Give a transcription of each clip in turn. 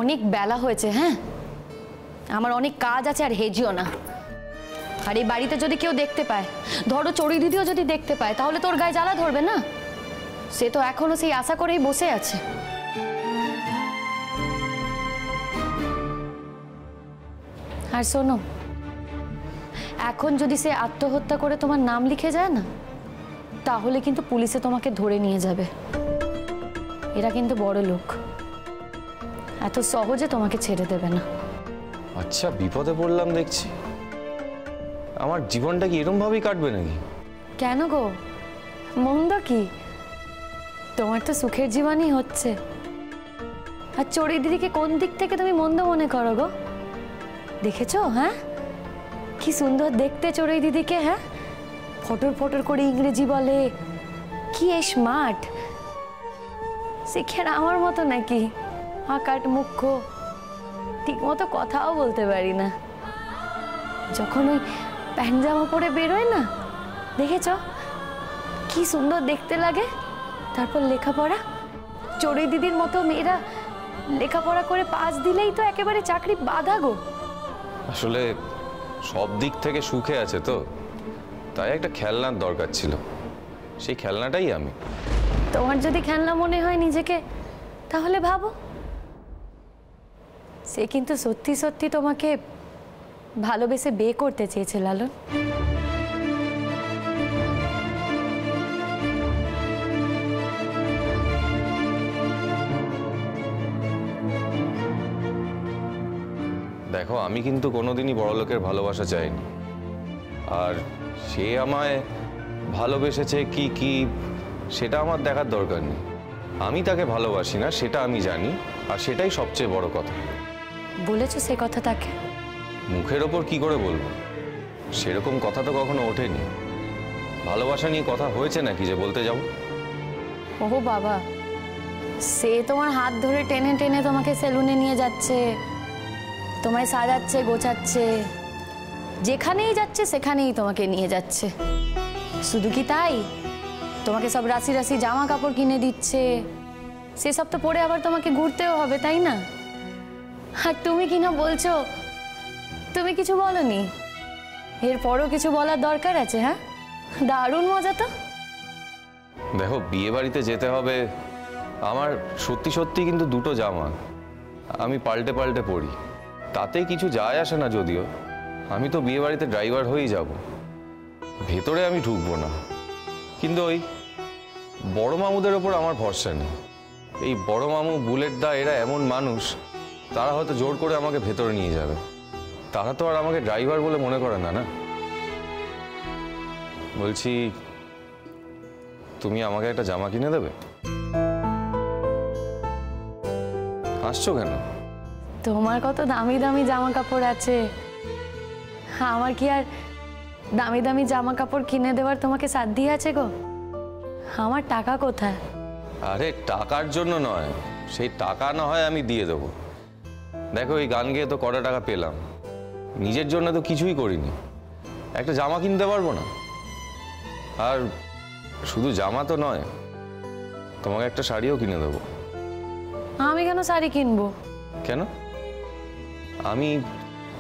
অনেক বেলা হয়েছে। হ্যাঁ, আমার অনেক কাজ আছে, আর হেজিও না। আর এই বাড়িতে যদি কেউ দেখতে পায়, ধরো চড়ুই দিদিও যদি দেখতে পায়, তাহলে তোর গায়ে জ্বালা ধরবে না? সে তো এখনো সেই আশা করেই বসে আছে। আর শোনো, এখন যদি সে আত্মহত্যা করে তোমার নাম লিখে যায় না, তাহলে কিন্তু পুলিশে তোমাকে ধরে নিয়ে যাবে। এরা কিন্তু বড় লোক, এত সহজে তোমাকে ছেড়ে দেবে না। আচ্ছা, বিপদে পড়লাম দেখছি। আমার জীবনটা কি এরকম ভাবেই কাটবে নাকি? কেন গো, মন্দ কি? তোমার তো সুখের জীবনই হচ্ছে। আর চড়ুই দিদিকে কোন দিক থেকে তুমি মন্দ মনে করো গো? দেখেছো? হ্যাঁ, কি সুন্দর দেখতে চড়ুই দিদিকে। হ্যাঁ, ফটর ফটর করে ইংরেজি বলে, কি স্মার্ট। সে কি আর আমার মতো নাকি? আকাট মুখ্য, ঠিক মতো কথাও বলতে পারি না। যখন ওই প্যান্ট জামা পরে বেরোয় না, দেখেছ কি সুন্দর দেখতে লাগে। তারপর লেখাপড়া, চড়ুই দিদির মতো মেয়েরা লেখাপড়া করে পাস দিলেই তো একেবারে চাকরি বাঁধা গো। আসলে সব দিক থেকে সুখে আছে তো, তাই একটা খেলনার দরকার ছিল। সেই খেলনাটাই আমি। তোমার যদি খেলনা মনে হয় নিজেকে, তাহলে ভাবো, সে কিন্তু সত্যি সত্যি তোমাকে ভালোবেসে বিয়ে করতে চেয়েছে লালন। দেখো, আমি কিন্তু কোনোদিনই বড়লোকের ভালোবাসা চাইনি। আর সে আমায় ভালোবেসেছে কি কি সেটা আমার দেখার দরকার নেই। আমি তাকে ভালোবাসি না, সেটা আমি জানি, আর সেটাই সবচেয়ে বড় কথা। বলেছো সে কথা তাকে? মুখের ওপর কি করে বলবো? সেরকম কথা তো কখনো ওঠেনি। ভালোবাসা নিয়ে কথা হয়েছে নাকি যে বলতে যাবো? ও বাবা, সে তোমার হাত ধরে টেনে টেনে তোমাকে সেলুনে নিয়ে যাচ্ছে, তোমায় সাজাচ্ছে, গোছাচ্ছে, যেখানেই যাচ্ছে সেখানেই তোমাকে নিয়ে যাচ্ছে। শুধু কি তাই, তোমাকে সব রাশি রাশি জামা কাপড় কিনে দিচ্ছে। সেসব তো পরে আবার তোমাকে ঘুরতেও হবে, তাই না? আর তুমি কিনা বলছো তুমি কিছু বলনি। এরপরও কিছু বলার দরকার আছে? হ্যাঁ, দারুণ মজা তো। দেখো, বিয়ে বাড়িতে যেতে হবে, আমার সত্যি সত্যি কিন্তু দুটো জামা আমি পাল্টে পাল্টে পরি, তাতে কিছু যায় আসে না। যদিও আমি তো বিয়ে বাড়িতে ড্রাইভার হয়েই যাব, ভেতরে আমি ঢুকবো না। কিন্তু ওই বড় মামুদের ওপর আমার ভরসা নেই। এই বড় মামু, বুলেট দা, এরা এমন মানুষ, তারা হয়তো জোর করে আমাকে ভেতরে নিয়ে যাবে। তারা তো আর আমাকে ড্রাইভার বলে মনে করে না। না, বলছি, তুমি আমাকে একটা জামা কিনে দেবে? হাসছো কেন? তোমার কত দামি দামি জামা কাপড় আছে, আমার কি আর দামি দামি জামা কাপড় কিনে দেওয়ার তোমাকে সাধ্য আছে গো? আমার টাকা কোথায়? আরে টাকার জন্য নয়, সেই টাকা না হয় আমি দিয়ে দেবো। দেখো, এই গান গেয়ে তো কটা টাকা পেলাম, নিজের জন্য তো কিছুই করিনি। একটা জামা কিনতে পারবো না? আর শুধু জামা তো নয়, তোমাকে একটা শাড়িও কিনে দেবো। আমি কেন শাড়ি কিনবো? কেন? আমি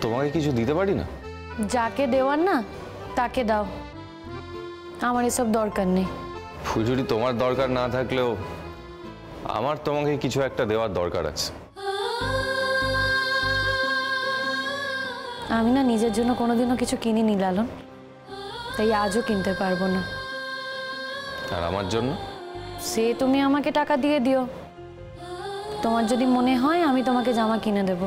তোমাকে কিছু দিতে পারি না? যাকে দেওয়ার না তাকে দাও, আমার এসব দরকার নেই। ফুলঝুরি, তোমার দরকার না থাকলেও আমার তোমাকে কিছু একটা দেওয়ার দরকার আছে। আমি না নিজের জন্য কোনোদিনও কিছু কিনিনি লালন, তাই আজও কিনতে পারবো না। আর আমার জন্য? সে তুমি আমাকে টাকা দিয়ে দিও, তোমার যদি মনে হয় আমি তোমাকে জামা কিনে দেব।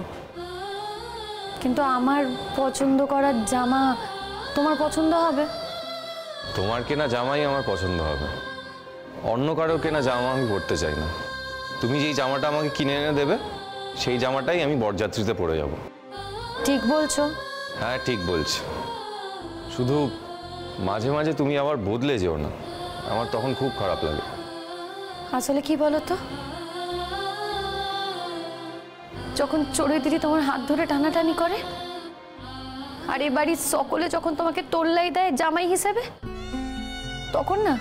কিন্তু আমার পছন্দ করার জামা তোমার পছন্দ হবে? তোমার কেনা জামাই আমার পছন্দ হবে, অন্য কারো কেনা জামা আমি পরতে চাই না। তুমি যেই জামাটা আমাকে কিনে এনে দেবে, সেই জামাটাই আমি বরযাত্রীতে পরে যাব। ঠিক বলছো? হ্যাঁ, ঠিক বলছি। শুধু মাঝে মাঝে তুমি আবার বদলে যেও না, আমার তখন খুব খারাপ লাগে। আসলে কি বলো তো, যখন চড়ুই দিদি তোমার হাত ধরে টানাটানি করে, আর এই বাড়ির সকলে যখন তোমাকে তোল্লাই দেয় জামাই হিসেবে, তখন না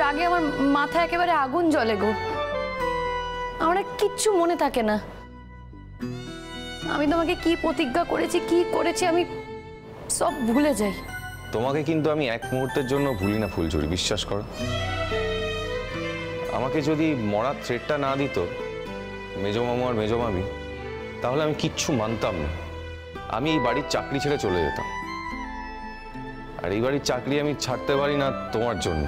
রাগে আমার মাথা একেবারে আগুন জ্বলে গো। আমার কিচ্ছু মনে থাকে না, আমি তোমাকে কি প্রতিজ্ঞা করেছি, কি করেছি, আমি সব ভুলে যাই। তোমাকে কিন্তু আমি এক মুহূর্তের জন্য ভুলি না ফুলঝুরি, বিশ্বাস করো। আমাকে যদি মরার থ্রেটটা না দিত মেজো মামু আর মেজো মামি, তাহলে আমি কিচ্ছু মানতাম না। আমি এই বাড়ির চাকরি ছেড়ে চলে যেতাম। আর এই বাড়ির চাকরি আমি ছাড়তে পারি না তোমার জন্য।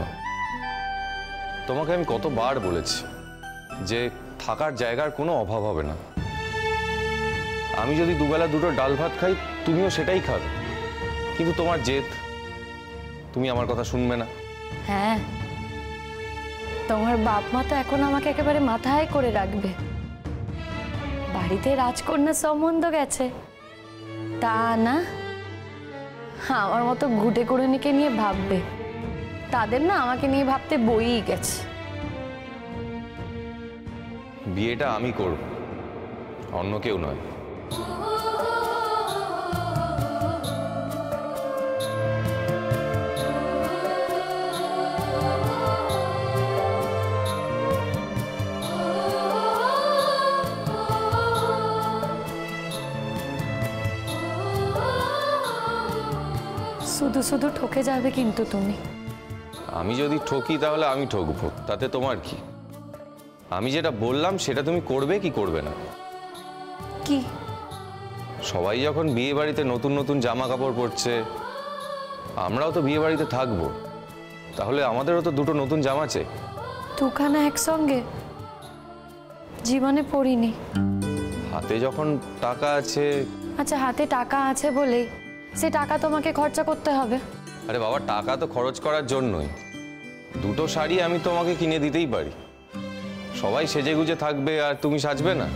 তোমাকে আমি কতবার বলেছি যে থাকার জায়গার কোনো অভাব হবে না। আমি যদি দুবেলা দুটো ডাল ভাত খাই, তুমিও সেটাই খাবে। কিন্তু তোমার জেদ, তুমি আমার কথা শুনবে না। হ্যাঁ, তোমার বাপ মা তো এখন আমাকে একেবারে মাথায় করে রাখবে। বাড়িতে রাজকন্যার সম্বন্ধ গেছে, তা না আমার মতো ঘুটে কুড়ুনিকে নিয়ে ভাববে। তাদের না আমাকে নিয়ে ভাবতে বইই গেছে। বিয়েটা আমি করব, অন্য কেউ নয়। শুধু শুধু ঠকে যাবে কিন্তু তুমি। আমি যদি ঠকি তাহলে আমি ঠকবো, তাতে তোমার কি? আমি যেটা বললাম সেটা তুমি করবে কি করবে না? কি? সবাই যখন বিয়ে বাড়িতে নতুন নতুন জামা কাপড় পরছে, আমরাও তো বিয়ে বাড়িতে থাকবো, তাহলে আমাদেরও তো দুটো নতুন জামা চাই। দুখানা একসঙ্গে জীবনে পড়িনি। হাতে যখন টাকা আছে। আচ্ছা, হাতে টাকা আছে বলেই সে টাকা তোমাকে খরচা করতে হবে? আরে বাবা, টাকা তো খরচ করার জন্যই। দুটো শাড়ি আমি তোমাকে কিনে দিতেই পারি। সবাই সেজে গুজে থাকবে আর তুমি সাজবে না।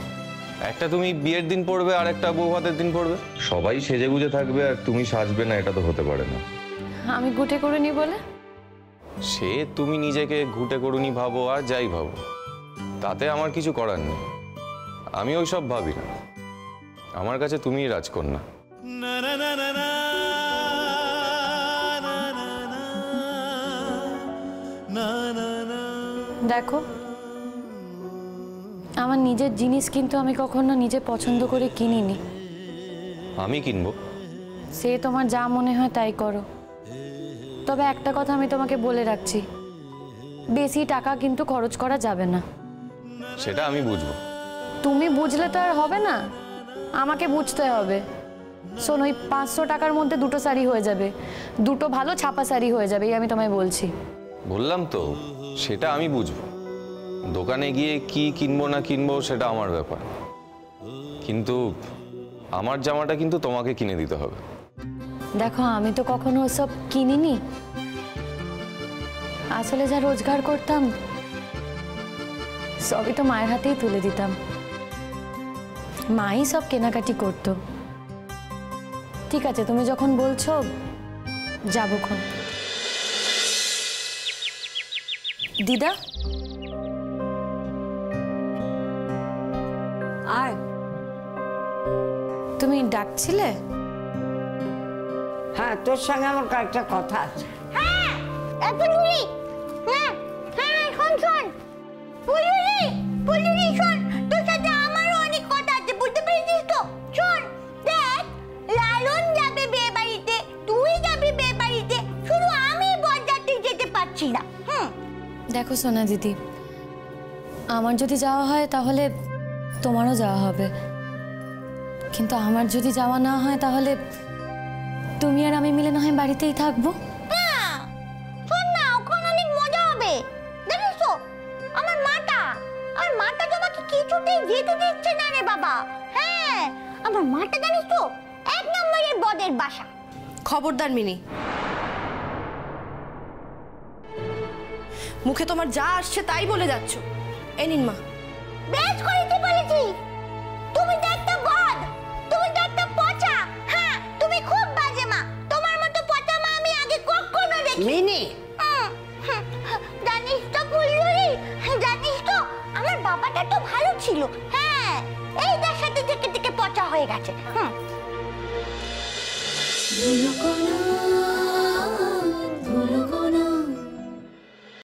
একটা তুমি বিয়ের দিন পরবে আর একটা বউ ভাতের দিন পরবে। সবাই সেজে গুজে থাকবে আর তুমি সাজবে না, এটা তো হতে পারে না। আমি ঘুটে করিনি বলে? সে তুমি নিজেকে ঘুটে করুনি ভাবো আর যাই ভাবো, তাতে আমার কিছু করার নেই। আমি ওইসব ভাবি না। আমার কাছে তুমিই রাজকন্যা। দেখো, আমার নিজের জিনিস কিন্তু আমি কখনো নিজে পছন্দ করে কিনিনি। আমি কিনবো? সে তোমার যা মনে হয় তাই করো। তবে একটা কথা আমি তোমাকে বলে রাখছি, বেশি টাকা কিন্তু খরচ করা যাবে না। সেটা আমি বুঝবো। তুমি বুঝলে তো আর হবে না, আমাকে বুঝতে হবে। শোন, ওই 500 টাকার মধ্যে দুটো শাড়ি হয়ে যাবে, দুটো ভালো ছাপা শাড়ি হয়ে যাবে, এই আমি তোমায় বলছি। বললাম তো, সেটা আমি বুঝবো। দোকানে গিয়ে কি কিনবো না কিনবো সেটা আমার ব্যাপার, কিন্তু আমার জামাটা কিন্তু তোমাকে কিনে দিতে হবে। দেখো, আমি তো কখনো ওসব কিনিনি। আসলে যা রোজগার করতাম সবই তো মায়ের হাতেই তুলে দিতাম। মাই সব কেনাকাটি করতো। ঠিক আছে, তুমি যখন বলছো যাবোক্ষণ। দিদা, আয়। তুমি ডাকছিলে? হ্যাঁ, তোর সঙ্গে আমার কয়েকটা কথা আছে। হ্যাঁ, ফুলঝুরি। হ্যাঁ হ্যাঁ, শোন শোন ফুলঝুরি, ফুলঝুরি শোন, তোর সাথে আমারও অনেক কথা আছে, বুঝতে পেরেছিস তো? শোন, দেখ, লালন যাবে বিয়ে বাড়িতে, তুই যাবি বিয়ে বাড়িতে, শুধু আমি বরযাত্রী যেতে পারছি না। দেখো সোনা দিদি, আমার যদি যাওয়া হয় তাহলে তোমারও যাওয়া হবে, কিন্তু আমার যদি যাওয়া না হয় তাহলে তুমি আর আমি মিলে না হয় বাড়িতেই থাকবো। না, শোন না, ওখানে অনেক মজা হবে। জানিস তো, আমার মাটা তোমাকে কিছুতেই যেতে দিচ্ছে না রে বাবা। হ্যাঁ, আমার মাটা জানিস তো 1 নম্বরের বদের বাসা। খবরদার মিনি, মুখে তোমার যা আসছে তাই বলে যাচ্ছ। এই নিন মা। বেশ করেছি বলেছি। তুমি তো একটা বদ, তুমি তো একটা পচা। হ্যাঁ, তুমি খুব বাজে মা। তোমার মতো পচা মা আমি আগে কখনো দেখিনি। মিনি, জানিস তো ফুলঝুরি, জানিস তো আমার বাবাটা তো ভালো ছিল। হ্যাঁ, এই তার সাথে থেকে থেকে পচা হয়ে গেছে।